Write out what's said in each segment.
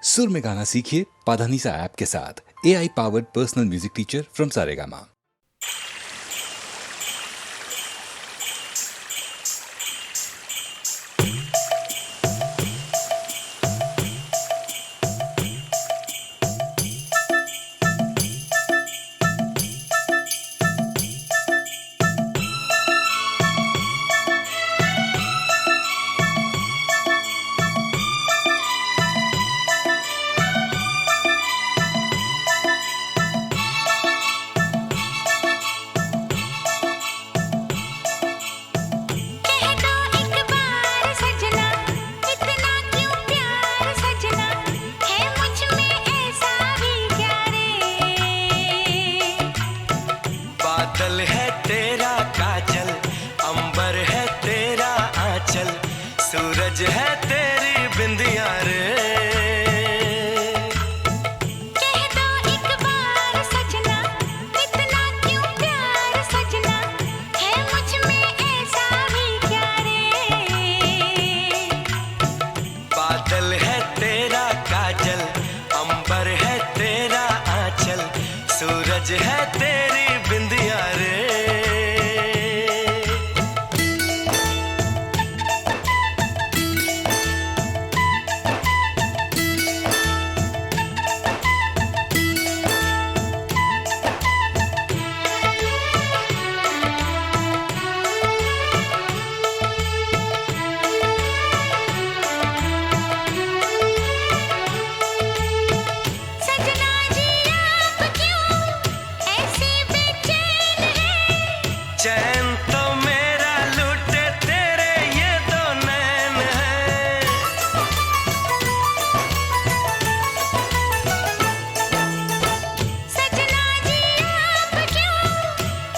सुर में गाना सीखिए पाधानीसा ऐप के साथ। AI powered personal music teacher from Saregama. बादल है तेरा काजल, अंबर है तेरा आंचल, सूरज है तेरी बिंदिया रे। कह दो एक बार सजना, इतना क्यों प्यार सजना, है मुझ में ऐसा भी क्या रे। बादल है तेरा काजल, अंबर है तेरा आंचल, सूरज है तेरी बिंदिया रे। सजना जी आप क्यों ऐसे बेचैन हैं। चैन तो मेरा लूटे तेरे ये दो नैन हैं। सजना जी आप क्यों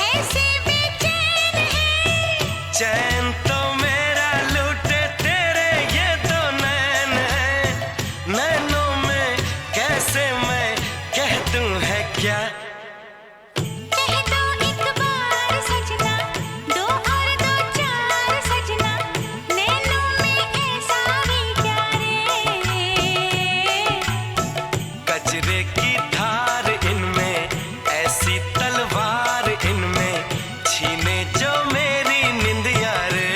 ऐसे बेचैन हैं। चैन तो मेरा लूटे तेरे ये दो नैन हैं। नैनों में कैसे मैं कह दूं है क्या। कह दो एक बार सजना, दो और दो चार सजना, नैनों में ऐसा भी क्या रे। कजरे की धार इनमें, ऐसी तलवार इनमें, छीने जो मेरी निंदिया रे।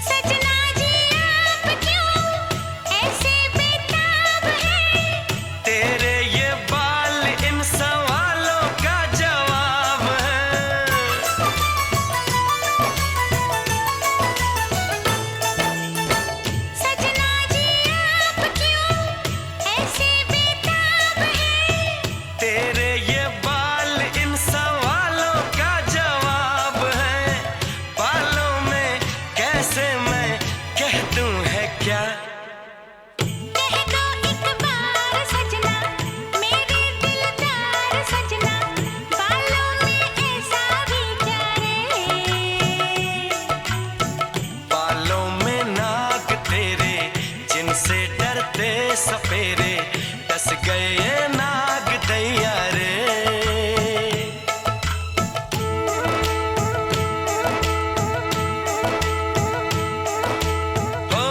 सजना जी आप क्यों ऐसे बेताब हैं। तेरे ये बाल इन सवालों का जवाब है। सजना जी आप क्यों ऐसे बेताब हैं। तेरे ये बाल इन सवालों का जवाब है। बालों में कैसे मैं कह दूं है क्या। कह दो एक बार सजना, मेरे दिलदार सजना, बालों में ऐसा भी क्या रे। बालों में नाग तेरे, जिनसे डरते सपेरे, डस गए ये नाग दैया रे। ओ,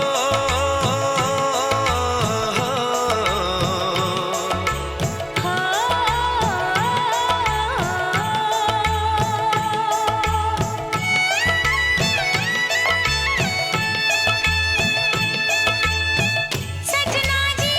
सजना जी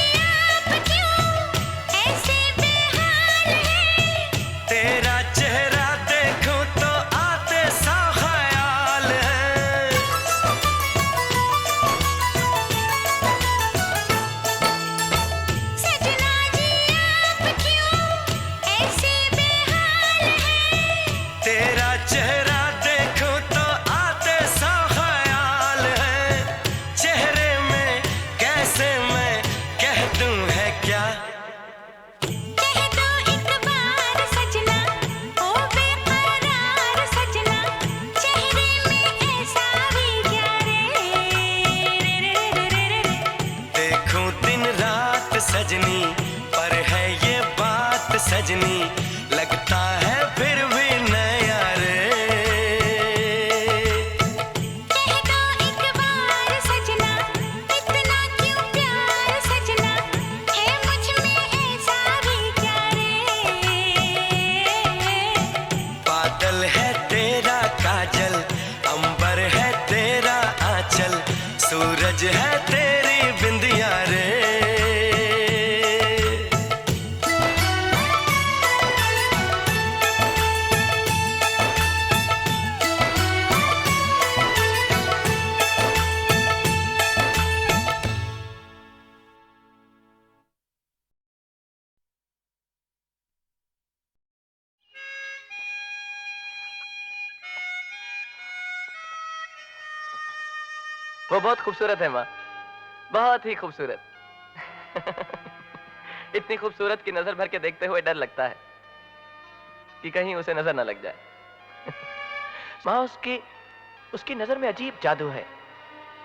सूरज है तेरी बिंदिया रे। वो बहुत खूबसूरत है माँ, बहुत ही खूबसूरत। इतनी खूबसूरत की नजर भर के देखते हुए डर लगता है कि कहीं उसे नजर ना लग जाए। माँ उसकी नजर में अजीब जादू है।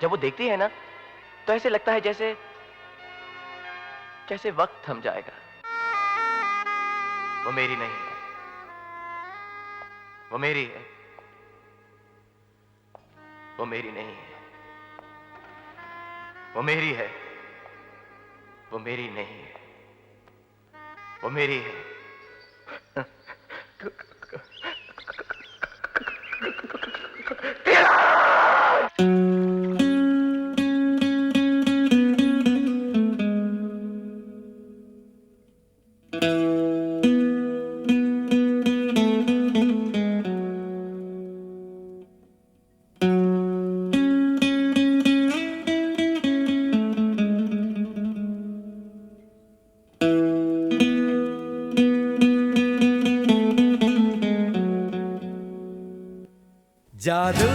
जब वो देखती है ना तो ऐसे लगता है जैसे जैसे वक्त थम जाएगा। वो मेरी नहीं है, वो मेरी है, वो मेरी नहीं है। वो मेरी है, वो मेरी नहीं है, वो मेरी है। जादू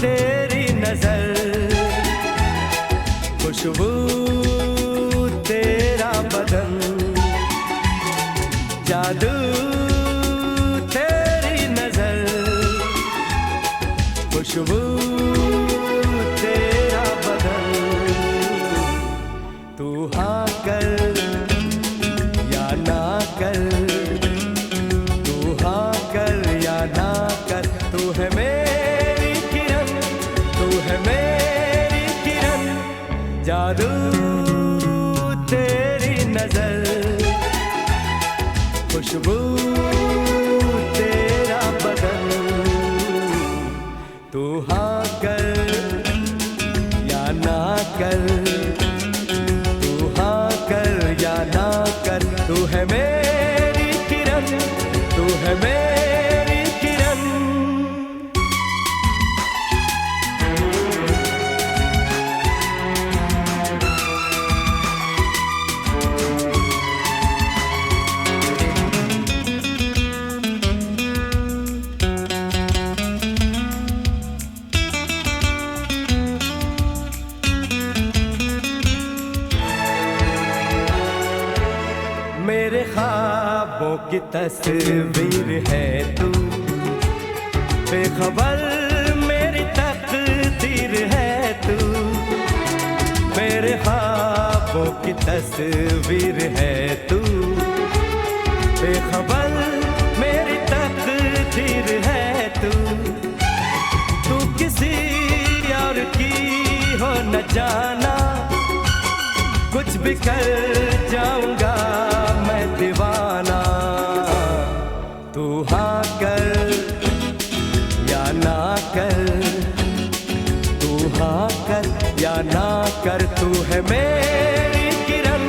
तेरी नजर, खुशबू तेरा बदन, जादू तेरी नजर, खुशबू तेरा बदन। तू हाँ कर या ना कर, तू हाँ कर या ना कर, तू है मेरी किरण, तू है मेरी किरण। जादू तेरी नजर, खुशबू तेरा बदन। तू हाँ कर या ना कर, तू हाँ कर या ना कर, तू है मेरी किरण, तू है मेरी किरण। मेरे ख्वाबों की तस्वीर है तू, बेखबर मेरी तकदीर है तू। मेरे ख्वाबों की तस्वीर है तू, बेखबर मेरी तकदीर है तू। तू किसी और की हो न जाना, कुछ भी कर जाऊंगा मैं दीवाना। तू हाँ कर या ना कर, तू हाँ कर या ना कर, तू है मेरी किरण,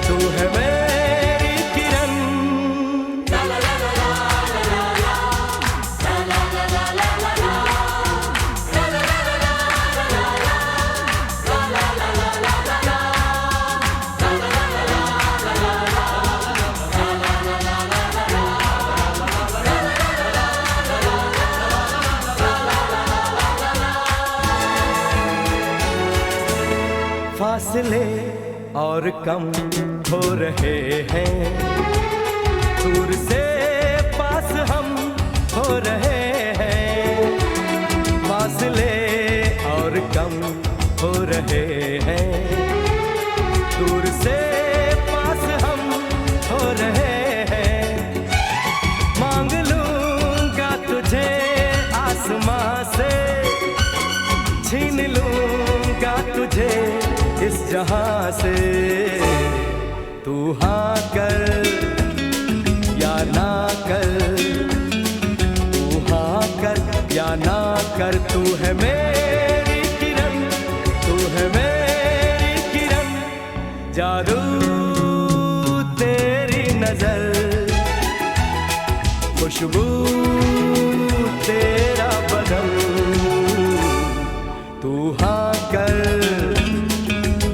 तू है मेरी किरण। फासले और कम हो रहे हैं, दूर से पास हम हो रहे हैं। फासले और कम हो रहे हैं, दूर से पास हम हो रहे हैं। मांग लूंगा तुझे आसमां से, छीन लूंगा तुझे इस जहां से। तू हाँ कर या ना कर, तू हाँ कर या ना कर, तू है मेरी किरण, जादू तेरी नजर, खुशबू तेरा बदन, तू हाँ कर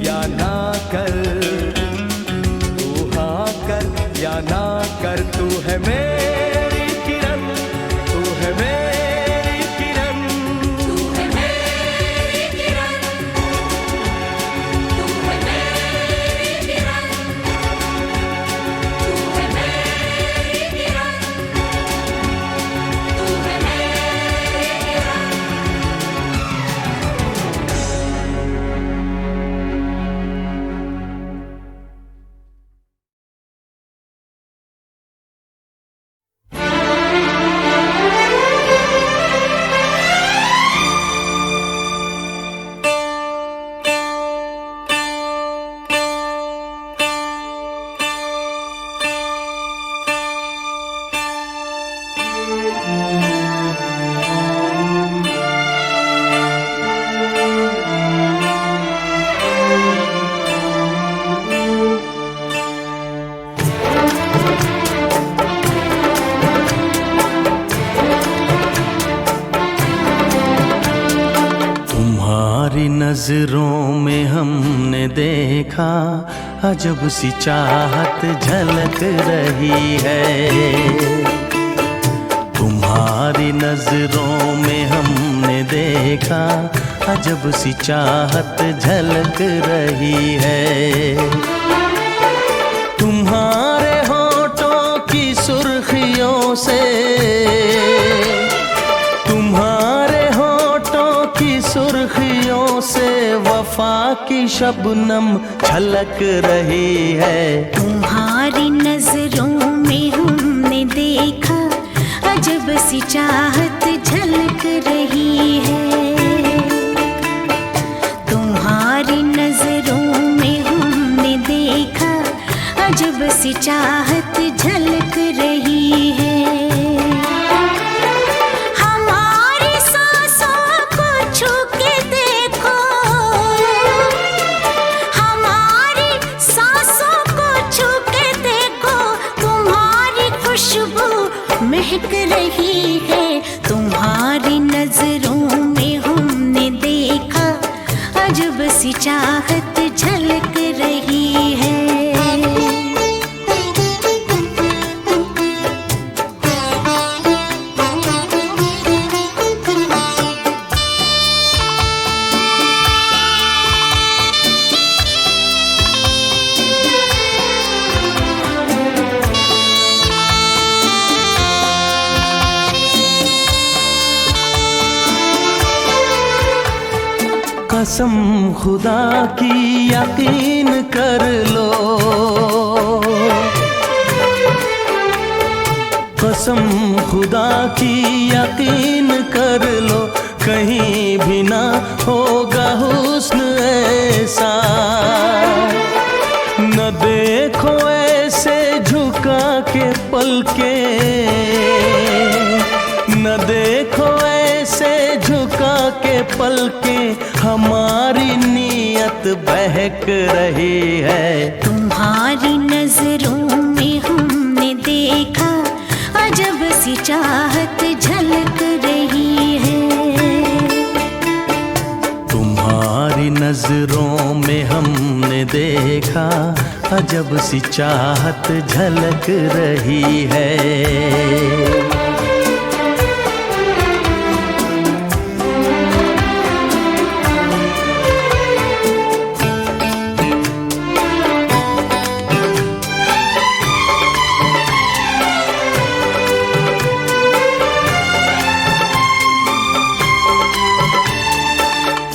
या ना कर, तू हाँ कर या ना कर, तू है मेरी किरण, तू है मेरी किरण, तू है मेरी किरण, तू है मेरी किरण, तू है मेरी किरण, तू है मेरी किरण। तुम्हारी नजरों में हमने देखा अजब सी चाहत झलक रही है। तुम्हारी नजरों में हमने देखा अजब सी चाहत झलक रही है। तुम्हारे होठों की सुर्खियों से, तुम्हारे होठों की सुर्खियों से वफा की शबनम छलक रही है। तुम्हारी नजरों में हमने देखा अजब सी चाहत झलक रही है। तुम्हारी नजरों में हमने देखा अजब सी चाहत झलक रही है। हमारी सांसों को छू के देखो, हमारी सांसों को छू के देखो, तुम्हारी खुशबू महक रही है। तुम्हारी नजरों में हमने देखा अजब सी चाहत झलक रही है। कसम खुदा की यकीन कर लो, कसम खुदा की यकीन कर लो, कहीं भी ना होगा हुस्न ऐसा। न देखो ऐसे झुका के पलके, न देखो ऐसे झुका के पलके, हमारी नीयत बहक रही है। तुम्हारी नजरों में हमने देखा अजब सी चाहत झलक रही है। तुम्हारी नजरों में हमने देखा अजब सी चाहत झलक रही है।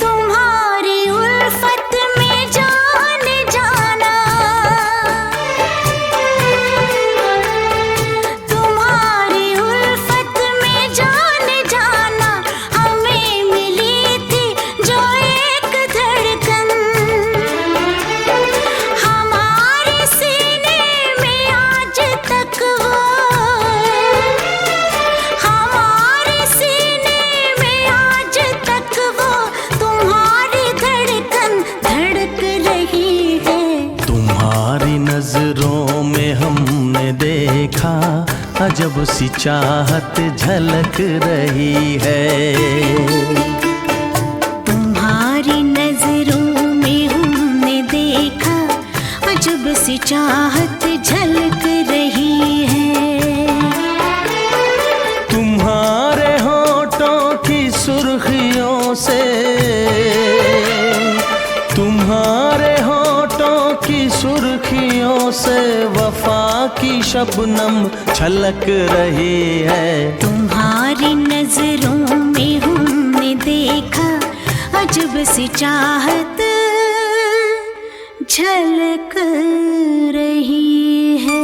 तुम्हारी अजब सी चाहत झलक रही है। तुम्हारी नजरों में हमने देखा अजब सी चाहत झलक रही है। तुम्हारे होठों की सुर्खियों से, तुम्हारे होठों की सुर्खियों से वफा की शबनम छलक रही है। तुम्हारी नजरों में हमने देखा अजब सी चाहत झलक रही है।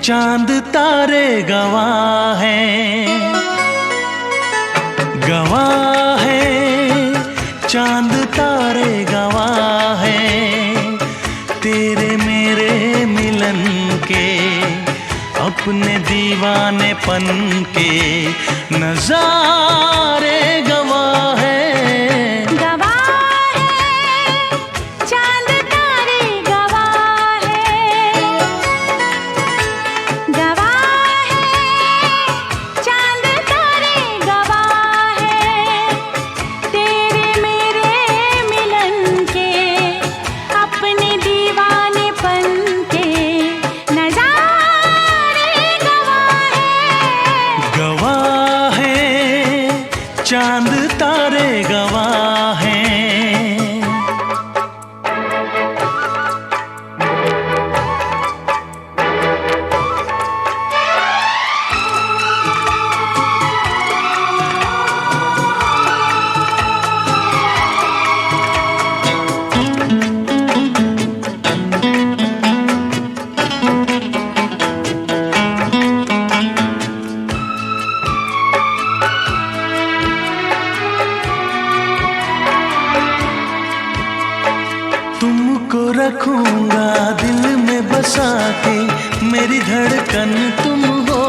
चांद तारे गवाह हैं, गवाह हैं, चांद तारे गवाह हैं तेरे मेरे मिलन के, अपने दीवानेपन के नजारे गवाह हैं। चांद तारे गवाह हैं। तुमको रखूंगा दिल में बसा के, मेरी धड़कन तुम हो,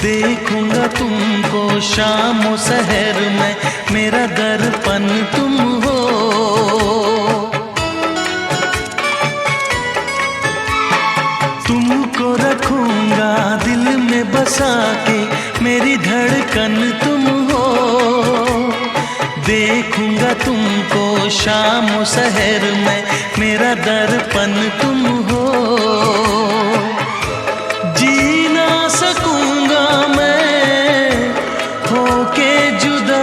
देखूंगा तुमको शाम और सहर में, मेरा दर्पण तुम हो। तुमको रखूंगा दिल में बसा के, मेरी धड़कन तुम हो, देखूंगा तुमको शाम और सहर में, मेरा दर्पण तुम हो। जी ना सकूंगा मैं होके जुदा।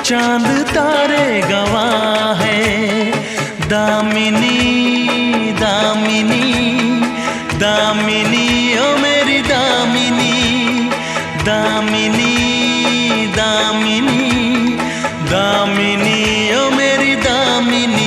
चांद तारे गवाह हैं, दामिनी दामिनी दामिनी ओ मेरी दामिनी, दामिनी दामिनी दामिनी ओ मेरी दामिनी।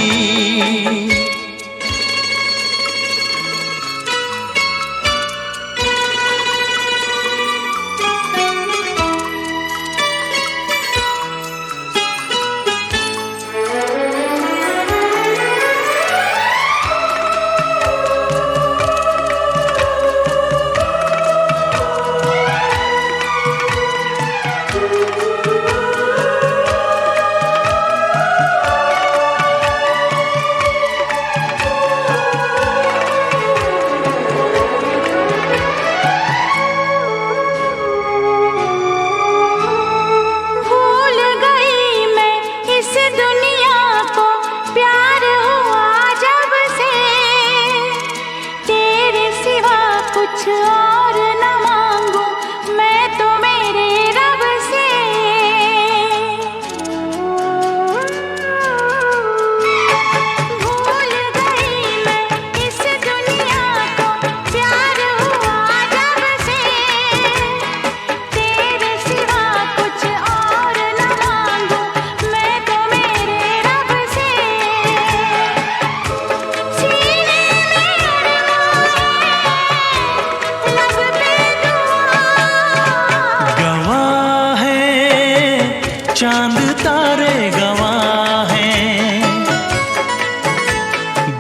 चांद तारे गवाह हैं,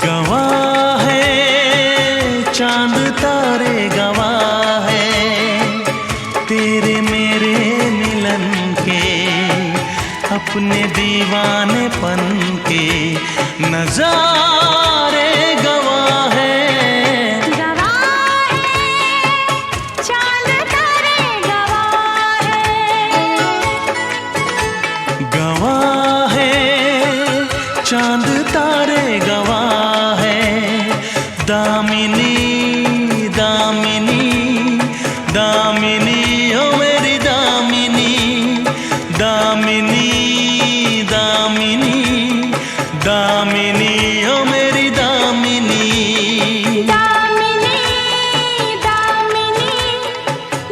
गवाह हैं, चांद तारे गवाह हैं तेरे मेरे मिलन के, अपने दीवानेपन के नजारे गवाह हैं। गवाह है चांद तारे गवाह है, दामिनी दामिनी दामिनी ओ मेरी दामिनी, दामिनी दामिनी दामिनी ओ मेरी दामिनी। दामिनी दामिनी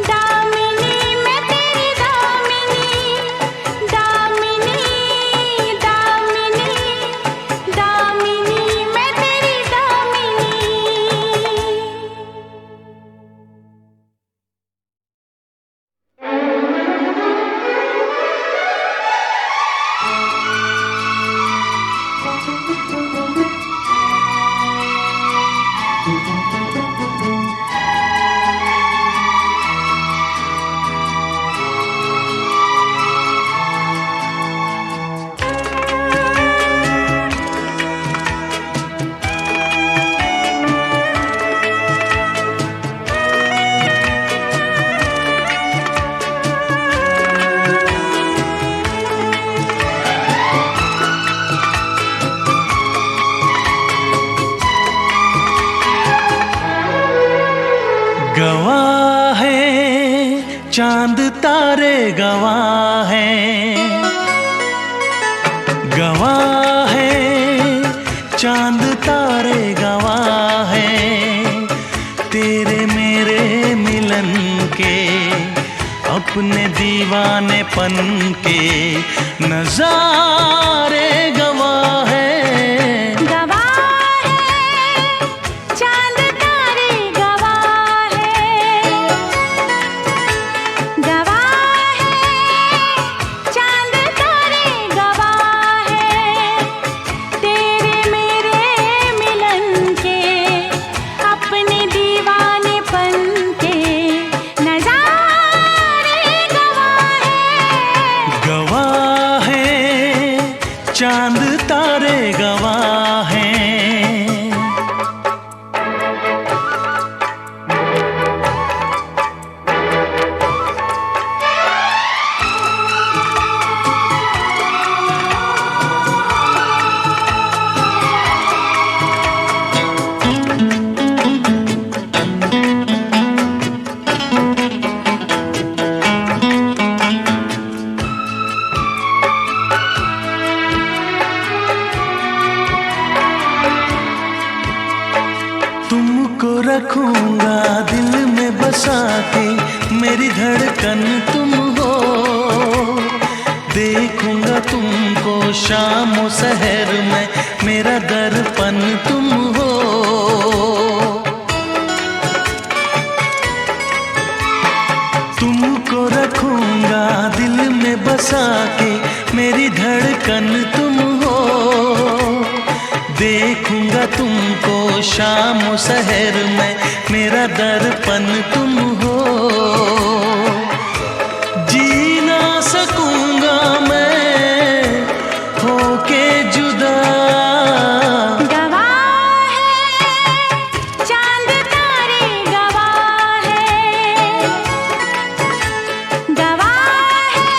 दामिनी मैं तेरी दामिनी, दामिनी दामिनी दामिनी मैं तेरी दामिनी। गवाह है चांद तारे, गवाह है, गवाह है चांद तारे, गवाह है तेरे मेरे मिलन के, अपने दीवानेपन के नजारे गवाह है। चांद तारे गवाह हैं। तुमको रखूंगा दिल में बसा के, मेरी धड़कन तुम हो, देखूंगा तुमको शाम और सहर में, मेरा दर्पण तुम हो। तुमको रखूंगा दिल में बसा के, मेरी धड़कन तुम हो, देखूंगा तुमको शाम और सहर में, मेरा दर्पण तुम हो। जी ना सकूंगा मैं होके जुदा। गवाह है चांद तारे, गवाह है, गवाह है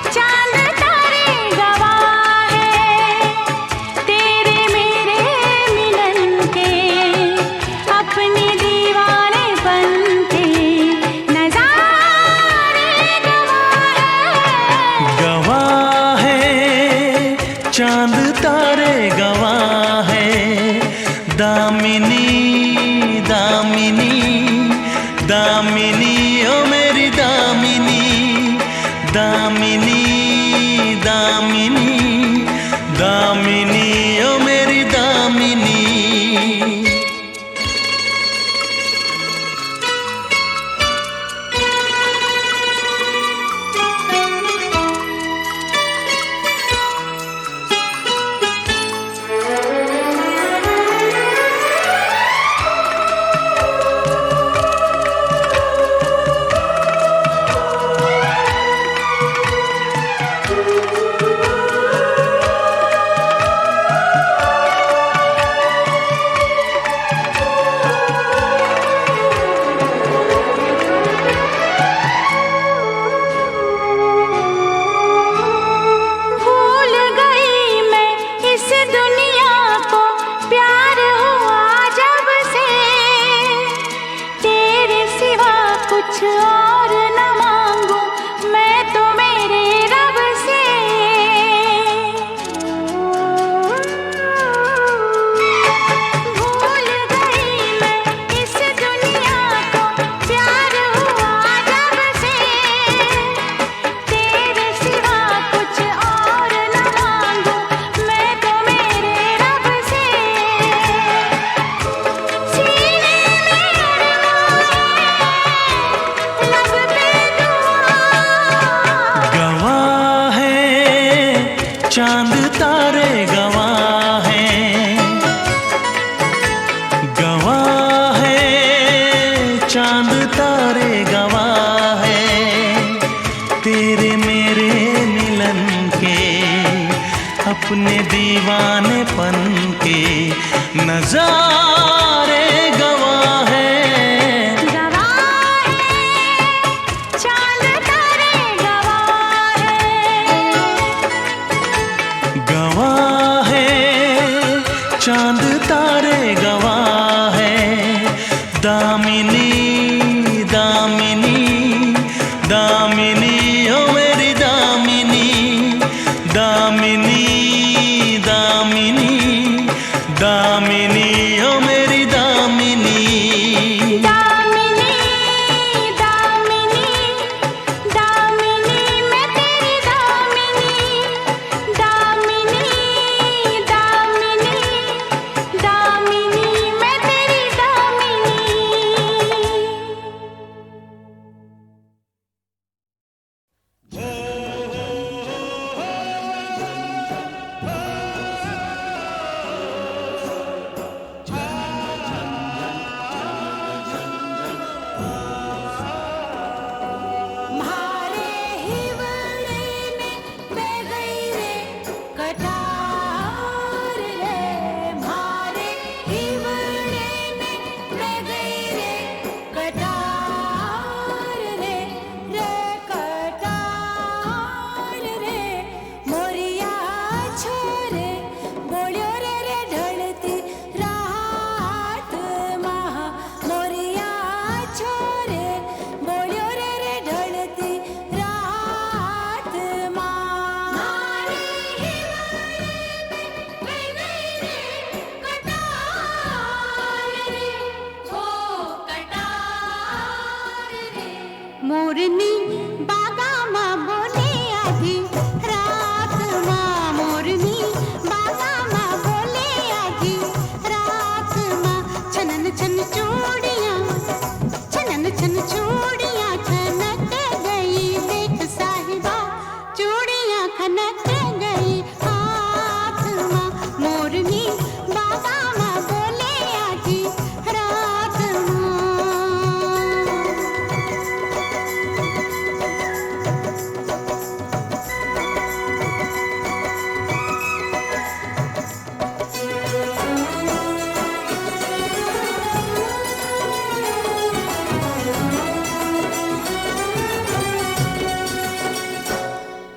चांद तारे, गवाह है तेरे मेरे मिलन के, अपने दीवानेपन के नजारे गवाह है चांद तारे, गवाह है दामिनी दामिनी दामिनी ओ मेरी दामिनी, दामिनी दामिनी दामिनी ओ मेरी दामिनी। कुछ और न मांगू मैं तो मेरे रब से। भूल गई मैं इस दुनिया को, प्यार हुआ जब से। तेरे सिवा कुछ और न मांगू मैं तो मेरे रब से। सीने में लब पे गवाह है चांद तारे, गवाह है, गवाह है चांद तारे, गवाह है तेरे मेरे मिलन के, अपने दीवानेपन के नजारे गवाह है। गवाह है चांद तारे, गवाह है। गवाह है चांद तारे, गवाह है दामिनी, दामिनी, दामिनी ओ मेरी दामिनी, दामिनी, दामिनी, दामिनी ओ मेरी दामिनी। दामिनी, दामिनी, दामिनी मैं तेरी दामिनी। दामिनी, दामिनी, दामिनी मैं तेरी दामिनी। मारे हिवड़े ने मैं गई रे कटार रे। मारे हिवड़े ने मैं गई रे कटार रे। रे कटार रे मोरिया छोरे बोल्यो रे रे ढलती रात महा। मोरिया छोरे बोल्यो रे रे ढलती रात मां। मारे हिवड़े में मैं गई रे कटार रे, ओ कटार रे। मोरनी बागा मां बोले आधी रात मां। मोरनी बागा मां बोले आधी रात मां। छनन छन चूड़ियां, छनन छन चूड़ियां खनक गई। देख साहिबा चूड़ियां खनक गई हाथ मां। मोरनी बागा मां बोले आधी रात मां।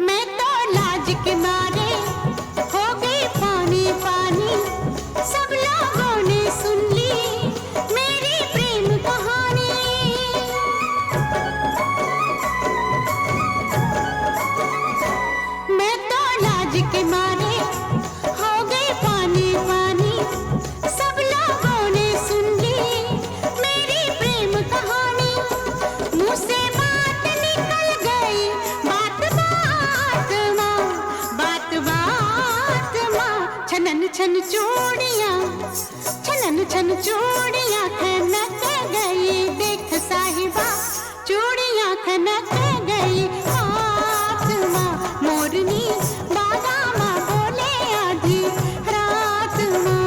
मैं तो लाज के मारे हो गई पानी पानी। सब लोगों ने सुन ली मेरी प्रेम कहानी। मैं तो लाज के मारे हो गई पानी पानी। सब लोगों ने सुन ली मेरी प्रेम कहानी। मुँह से बात निकल गई बात बात माँ, बात बात माँ। छनन छन चूड़ियाँ, छनन छन चूड़ियाँ खनक गई। देख साहिबा चूड़ियाँ खनक गई हाथ माँ। मोरनी बागा माँ बोले आधी रात माँ।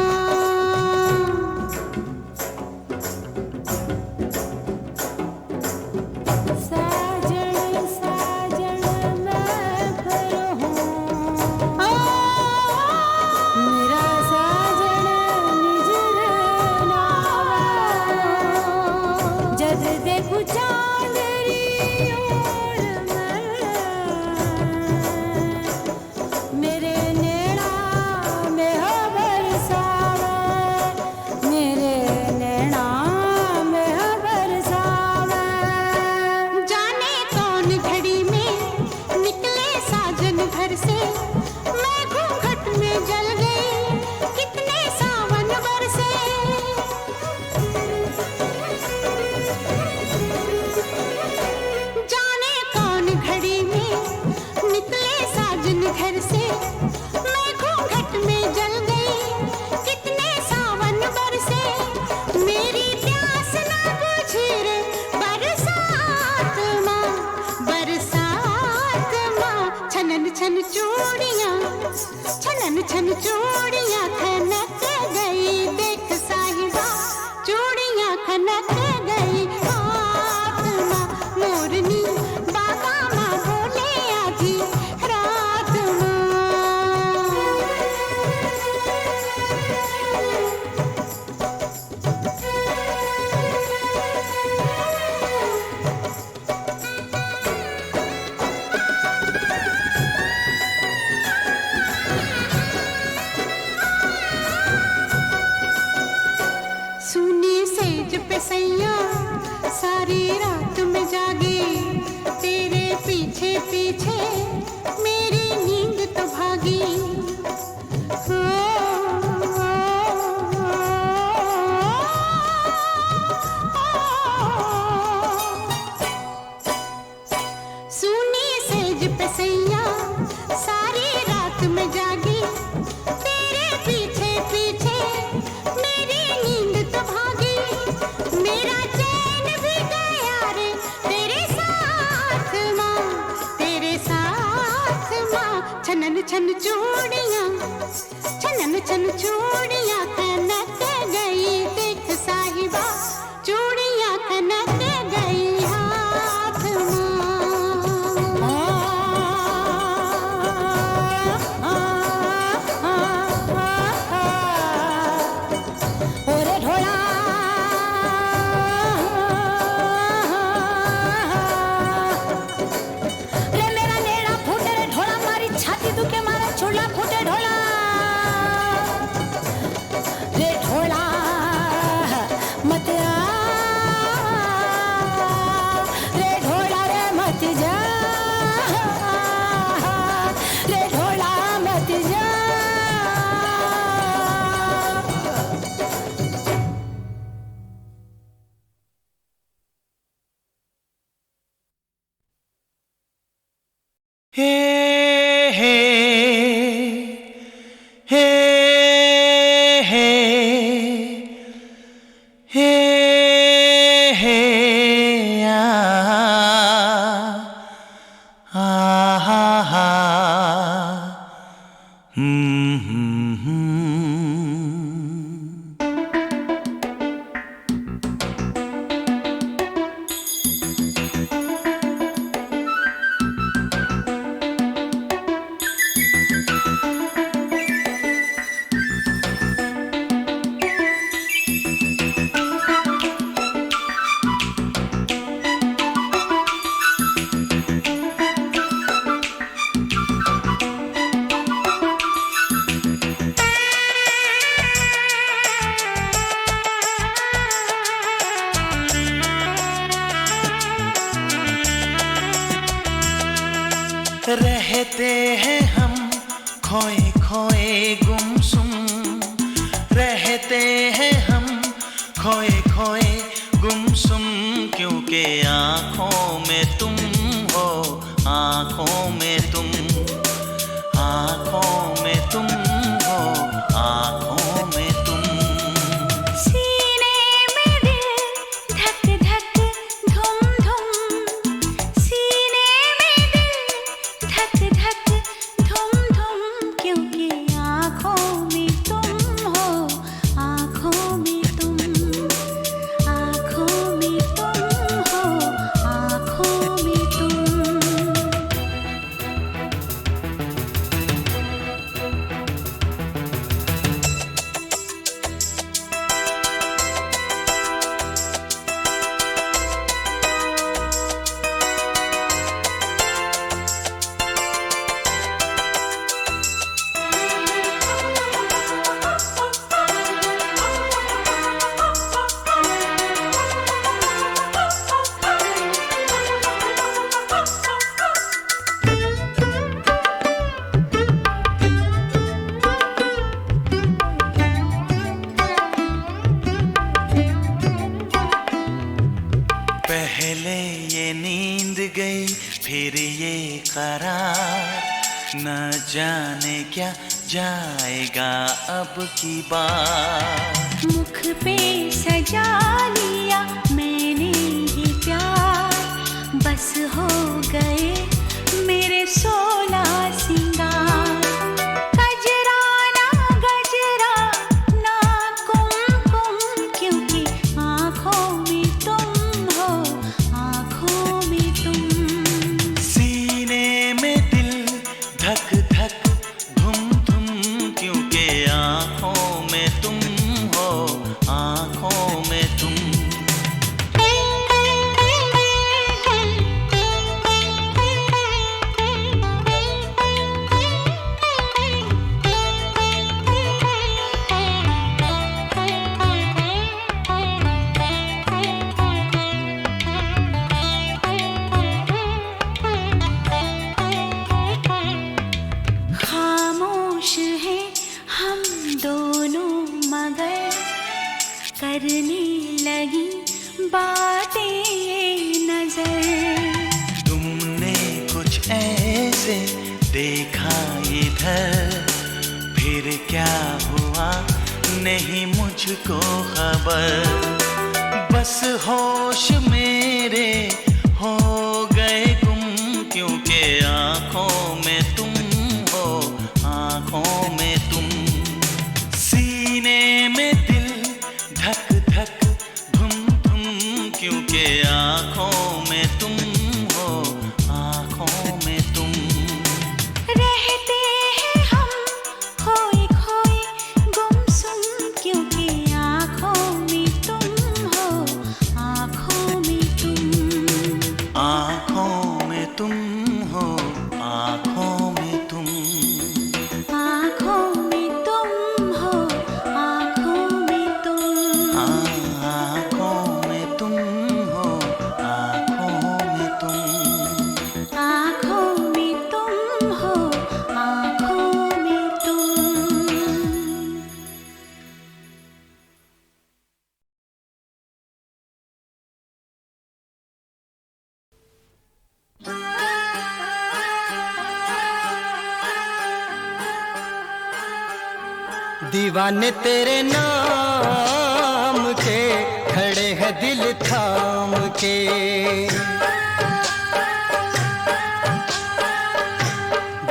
साजन साजन मैं फिर हूँ, मेरा साजन निजर नावा। जब देखूं चांदरी ओर मेरे नैना में हो बरसावे। मेरे नैना में हो बरसावे। छन चूड़ियां खनक गई, देख साहिबा चूड़ियां खनक गई। हाथ माँ मोरनी बाबा माँ बोले आधी रात सुनी सेज पे सैया सारी रात में जागी, तेरे पीछे पीछे मेरी नींद तो भागी। हो, सुनी सेज पे सैया सारी रात में जागी, तेरे पीछे पीछे मेरी नींद तो भागी। मेरा चैन भी गया रे तेरे साथ माँ, तेरे साथ माँ। छनन छन चूड़ियाँ, छनन छन चूड़ियाँ खनक गई, देख साहिबा चूड़ियाँ खनक गई। हाथ ओरे ढोला रे मेरा नेड़ा फूटे रे ढोला, मारी छाती दुखे मारा छोला फूटे ढोला रे ढोला मत आ रे ढोला रे मत जा रे ढोला मत जा। हे हे हे हे हे हे आ हा हा रहते हैं हम खोए खोए गुमसुम, रहते हैं हम खोए खोए गुमसुम, क्योंकि आँखों में तुम हो, आँखों में तुम, आँखों में तुम हो, आँखों में तुम। सीने में दिल धक धक धुम धुम, सीने में दिल धक धक धुम धुम, क्योंकि आँखों में तुम हो, आँखों में तुम, आँखों में तुम हो, आँखों में तुम। पहले ये नींद गई फिर ये करार, न जाने क्या जाएगा अब की बार। मुख पे सजा लिया मैंने ये प्यार, बस हो गए मेरे 16 सिंगार। कजरा देखा इधर फिर क्या हुआ नहीं मुझको खबर। बस होश मेरे हो गए गुम, क्योंकि आंखों में तुम हो, आंखों में तुम। सीने में दिल धक धक धुम धुम, क्योंकि आंखों में तुम हो, आंखों में तुम। रहते हैं हम खोए खोए गुमसुम, क्योंकि आँखों में तुम हो, आँखों में तुम। आंखों में तुम हो, आंखों में तुम। आँखों में तुम हो, आँखों में तुम। आंखों में तुम हो, आंखों में तुम। आँखों में तुम हो, आँखों में तुम। दीवाने तेरे नाम के खड़े हैं दिल थाम के।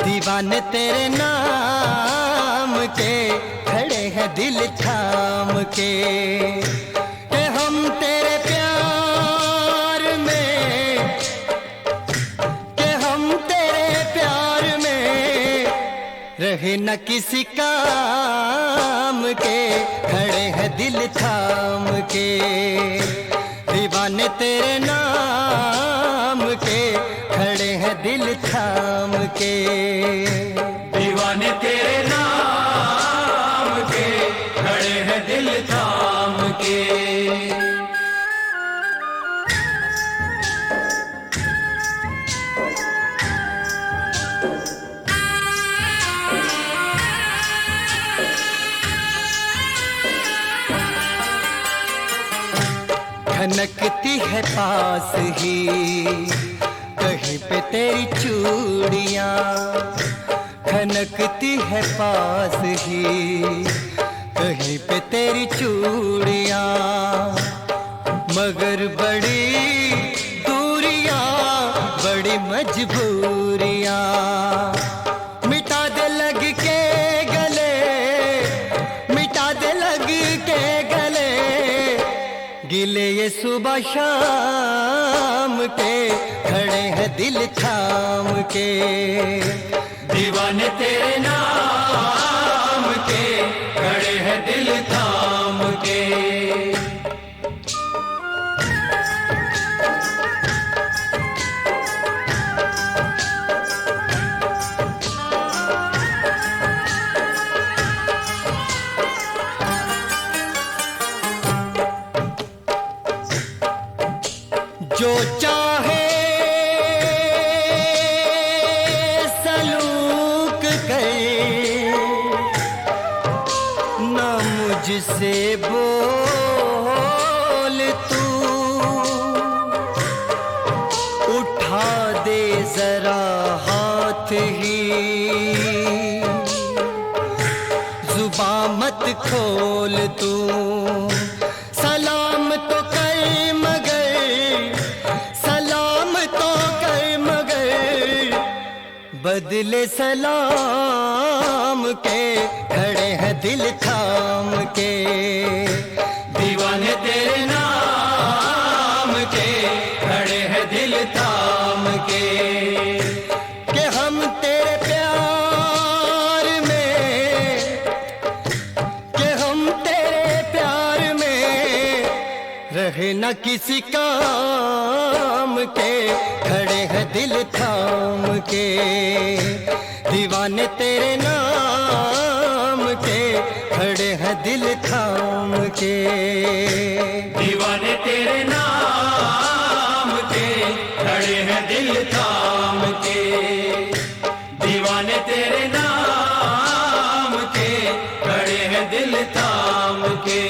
दीवाने तेरे नाम के खड़े हैं दिल थाम के। कि हम तेरे प्यार में, कि हम तेरे प्यार में रहे न किसी काम के, खड़े हैं दिल थाम के। दीवाने तेरे नाम के खड़े हैं दिल थाम के। दीवाने तेरे नाम के खड़े हैं दिल थाम के। खनकती है पास ही कहीं पे तेरी चूड़ियाँ, खनकती है पास ही कहीं पे तेरी चूड़ियाँ। मगर बड़ी दूरियाँ, बड़ी मजबूरियाँ, मिटा दे लग के गले, मिटा दे लग के गले। गिले ये सुबह शाम के खड़े हैं दिल थाम के। दीवाने तेरे नाम के खड़े हैं दिल थाम के। जो चाहे सलूक करे, ना मुझसे बोल तू। उठा दे जरा हाथ ही, जुबां मत खोल तू। सलाम तो कर मगर, सलाम तो कर मगर, बदले सलाम के खड़े हैं दिल थाम के। दीवाने तेरे नाम के खड़े हैं दिल थाम के। कि हम तेरे प्यार में, कि हम तेरे प्यार में रहे न किसी काम के, खड़े हैं दिल थाम के। दीवाने तेरे नाम के खड़े हैं दिल थाम के। दीवाने तेरे नाम के खड़े हैं दिल थाम के। दीवाने तेरे नाम के खड़े हैं दिल थाम के।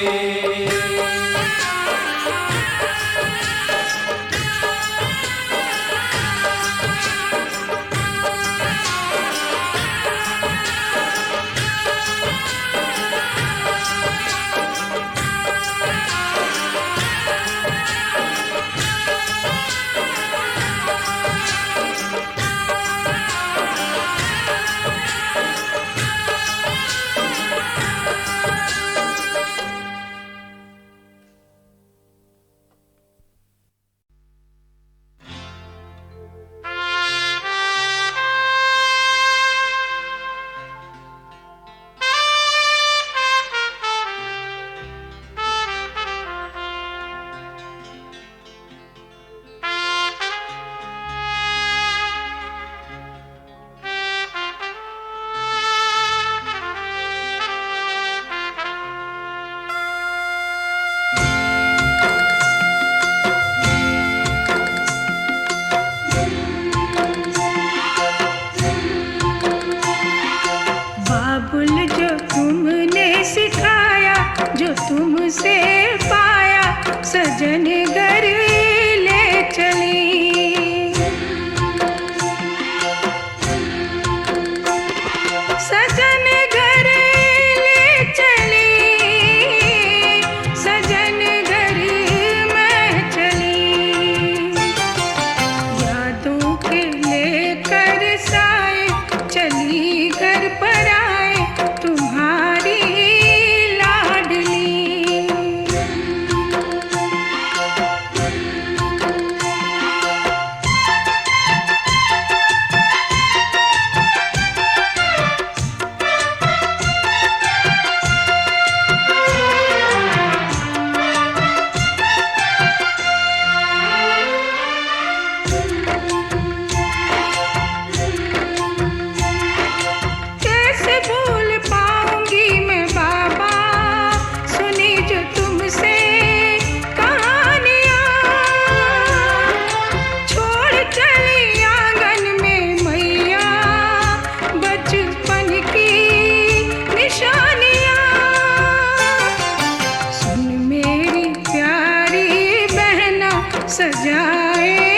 सजन घर ले चली। सजन घर ले चली, सजन घर मैं चली। यादों के लेकर साए चली घर पर आए तुम्हारी लाडली। कैसे भूल पाऊंगी मैं बाबा सुनी जो तुमसे कहानियाँ। छोड़ चली आंगन में मैया बचपन की निशानियाँ। सुन मेरी प्यारी बहना सजाए